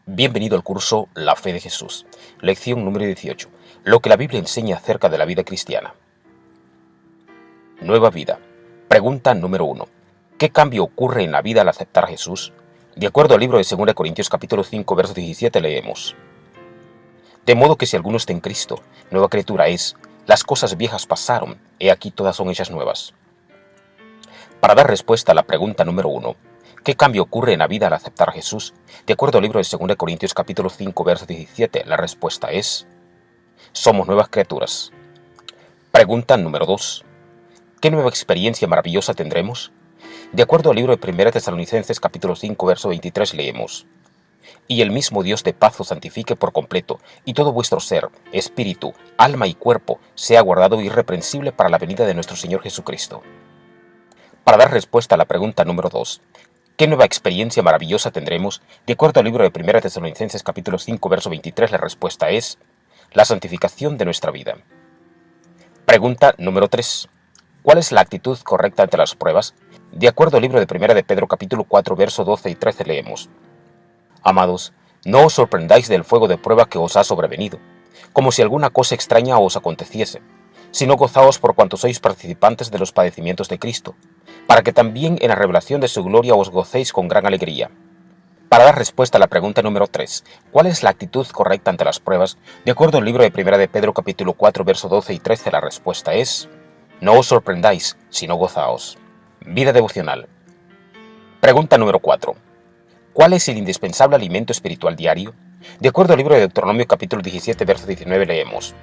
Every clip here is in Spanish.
Bienvenido al curso La Fe de Jesús, lección número 18, lo que la Biblia enseña acerca de la vida cristiana. Nueva vida. Pregunta número 1. ¿Qué cambio ocurre en la vida al aceptar a Jesús? De acuerdo al libro de 2 Corintios capítulo 5, verso 17 leemos: De modo que si alguno está en Cristo, nueva criatura es, las cosas viejas pasaron, he aquí todas son hechas nuevas. Para dar respuesta a la pregunta número 1, ¿qué cambio ocurre en la vida al aceptar a Jesús? De acuerdo al libro de 2 Corintios capítulo 5, verso 17, la respuesta es: somos nuevas criaturas. Pregunta número 2. ¿Qué nueva experiencia maravillosa tendremos? De acuerdo al libro de 1 Tesalonicenses capítulo 5, verso 23 leemos: Y el mismo Dios de paz os santifique por completo, y todo vuestro ser, espíritu, alma y cuerpo sea guardado irreprensible para la venida de nuestro Señor Jesucristo. Para dar respuesta a la pregunta número 2, ¿qué nueva experiencia maravillosa tendremos? De acuerdo al libro de 1 Tesalonicenses capítulo 5, verso 23, la respuesta es: la santificación de nuestra vida. Pregunta número 3. ¿Cuál es la actitud correcta ante las pruebas? De acuerdo al libro de 1 de Pedro capítulo 4, verso 12 y 13 leemos: Amados, no os sorprendáis del fuego de prueba que os ha sobrevenido, como si alguna cosa extraña os aconteciese, sino gozaos por cuanto sois participantes de los padecimientos de Cristo, para que también en la revelación de su gloria os gocéis con gran alegría. Para dar respuesta a la pregunta número 3, ¿cuál es la actitud correcta ante las pruebas? De acuerdo al libro de 1 de Pedro capítulo 4, verso 12 y 13, la respuesta es: no os sorprendáis, sino gozaos. Vida devocional. Pregunta número 4. ¿Cuál es el indispensable alimento espiritual diario? De acuerdo al libro de Deuteronomio capítulo 17, verso 19 leemos: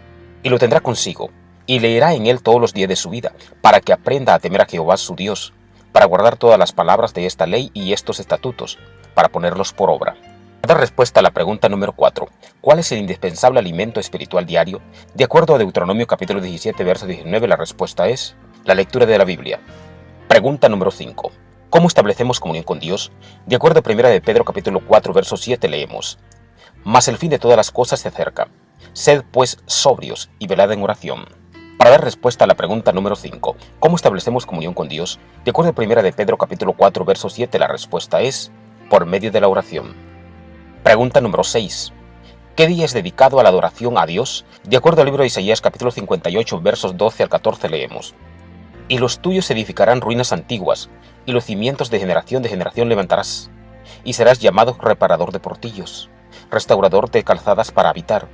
Y lo tendrá consigo, y leerá en él todos los días de su vida, para que aprenda a temer a Jehová su Dios, para guardar todas las palabras de esta ley y estos estatutos, para ponerlos por obra. Para dar respuesta a la pregunta número 4, ¿cuál es el indispensable alimento espiritual diario? De acuerdo a Deuteronomio capítulo 17, verso 19, la respuesta es: la lectura de la Biblia. Pregunta número 5. ¿Cómo establecemos comunión con Dios? De acuerdo a 1 de Pedro capítulo 4, verso 7 leemos: Mas el fin de todas las cosas se acerca. Sed pues sobrios y velad en oración. Para dar respuesta a la pregunta número 5, ¿cómo establecemos comunión con Dios? De acuerdo a 1 de Pedro capítulo 4, verso 7, la respuesta es: por medio de la oración. Pregunta número 6. ¿Qué día es dedicado a la adoración a Dios? De acuerdo al libro de Isaías capítulo 58, versos 12 al 14 leemos: Y los tuyos edificarán ruinas antiguas, y los cimientos de generación levantarás, y serás llamado reparador de portillos, restaurador de calzadas para habitar.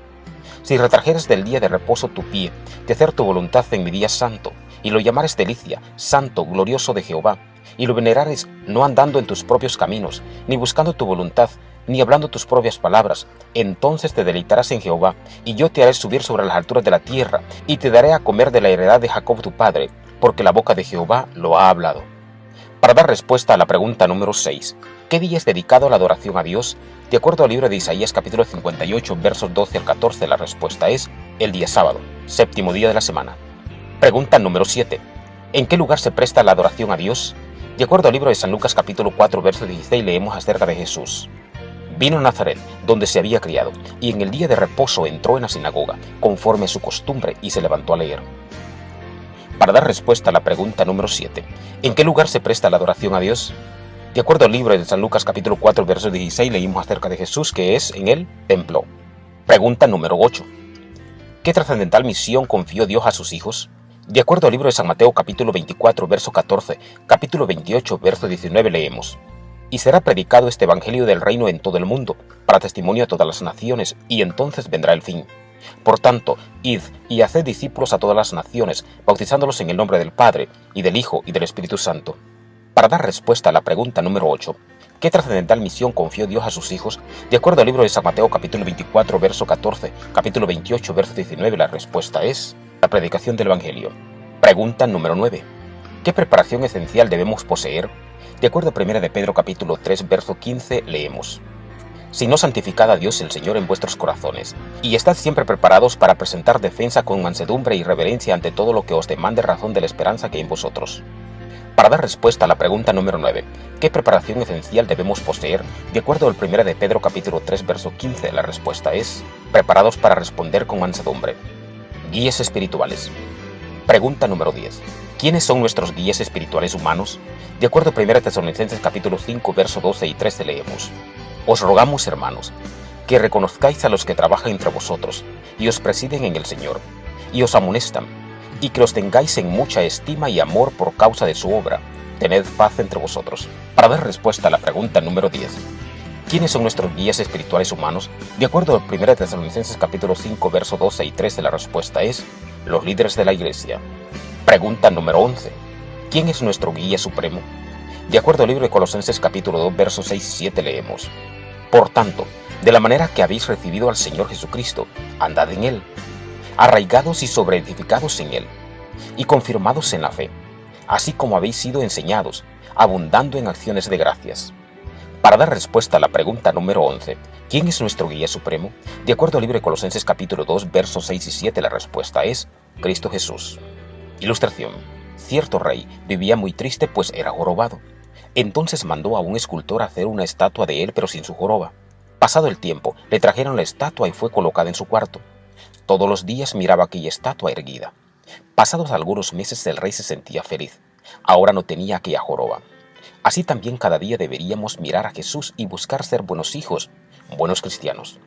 Si retrajeres del día de reposo tu pie, de hacer tu voluntad en mi día santo, y lo llamares delicia, santo, glorioso de Jehová, y lo venerares no andando en tus propios caminos, ni buscando tu voluntad, ni hablando tus propias palabras, entonces te deleitarás en Jehová, y yo te haré subir sobre las alturas de la tierra, y te daré a comer de la heredad de Jacob tu padre, porque la boca de Jehová lo ha hablado. Para dar respuesta a la pregunta número 6, ¿qué día es dedicado a la adoración a Dios? De acuerdo al libro de Isaías capítulo 58, versos 12 al 14, la respuesta es: el día sábado, séptimo día de la semana. Pregunta número 7, ¿en qué lugar se presta la adoración a Dios? De acuerdo al libro de San Lucas capítulo 4, verso 16, leemos acerca de Jesús. Vino a Nazaret, donde se había criado, y en el día de reposo entró en la sinagoga, conforme a su costumbre, y se levantó a leer. Para dar respuesta a la pregunta número 7, ¿en qué lugar se presta la adoración a Dios? De acuerdo al libro de San Lucas capítulo 4, verso 16, leímos acerca de Jesús, que es en el templo. Pregunta número 8. ¿Qué trascendental misión confió Dios a sus hijos? De acuerdo al libro de San Mateo capítulo 24, verso 14, capítulo 28, verso 19, leemos: Y será predicado este evangelio del reino en todo el mundo, para testimonio a todas las naciones, y entonces vendrá el fin. Por tanto, id y haced discípulos a todas las naciones, bautizándolos en el nombre del Padre, y del Hijo, y del Espíritu Santo. Para dar respuesta a la pregunta número 8, ¿qué trascendental misión confió Dios a sus hijos? De acuerdo al libro de San Mateo capítulo 24, verso 14, capítulo 28, verso 19, la respuesta es: la predicación del Evangelio. Pregunta número 9. ¿Qué preparación esencial debemos poseer? De acuerdo a 1 de Pedro capítulo 3, verso 15, leemos: Si no, santificad a Dios el Señor en vuestros corazones, y estad siempre preparados para presentar defensa con mansedumbre y reverencia ante todo lo que os demande razón de la esperanza que hay en vosotros. Para dar respuesta a la pregunta número 9, ¿qué preparación esencial debemos poseer? De acuerdo al 1 de Pedro capítulo 3, verso 15, la respuesta es: preparados para responder con mansedumbre. Guías espirituales. Pregunta número 10. ¿Quiénes son nuestros guías espirituales humanos? De acuerdo a 1 Tesalonicenses capítulo 5, verso 12 y 13 leemos: Os rogamos, hermanos, que reconozcáis a los que trabajan entre vosotros, y os presiden en el Señor, y os amonestan, y que los tengáis en mucha estima y amor por causa de su obra. Tened paz entre vosotros. Para dar respuesta a la pregunta número 10, ¿quiénes son nuestros guías espirituales humanos? De acuerdo a 1 Tesalonicenses capítulo 5, verso 12 y 13, la respuesta es los líderes de la Iglesia. Pregunta número 11, ¿quién es nuestro guía supremo? De acuerdo al libro de Colosenses capítulo 2, versos 6 y 7 leemos: Por tanto, de la manera que habéis recibido al Señor Jesucristo, andad en Él, arraigados y sobreedificados en Él, y confirmados en la fe, así como habéis sido enseñados, abundando en acciones de gracias. Para dar respuesta a la pregunta número 11, ¿quién es nuestro guía supremo? De acuerdo al libro de Colosenses capítulo 2, versos 6 y 7, la respuesta es Cristo Jesús. Ilustración. Cierto rey vivía muy triste, pues era jorobado. Entonces mandó a un escultor a hacer una estatua de él, pero sin su joroba. Pasado el tiempo, le trajeron la estatua y fue colocada en su cuarto. Todos los días miraba aquella estatua erguida. Pasados algunos meses el rey se sentía feliz. Ahora no tenía aquella joroba. Así también cada día deberíamos mirar a Jesús y buscar ser buenos hijos, buenos cristianos.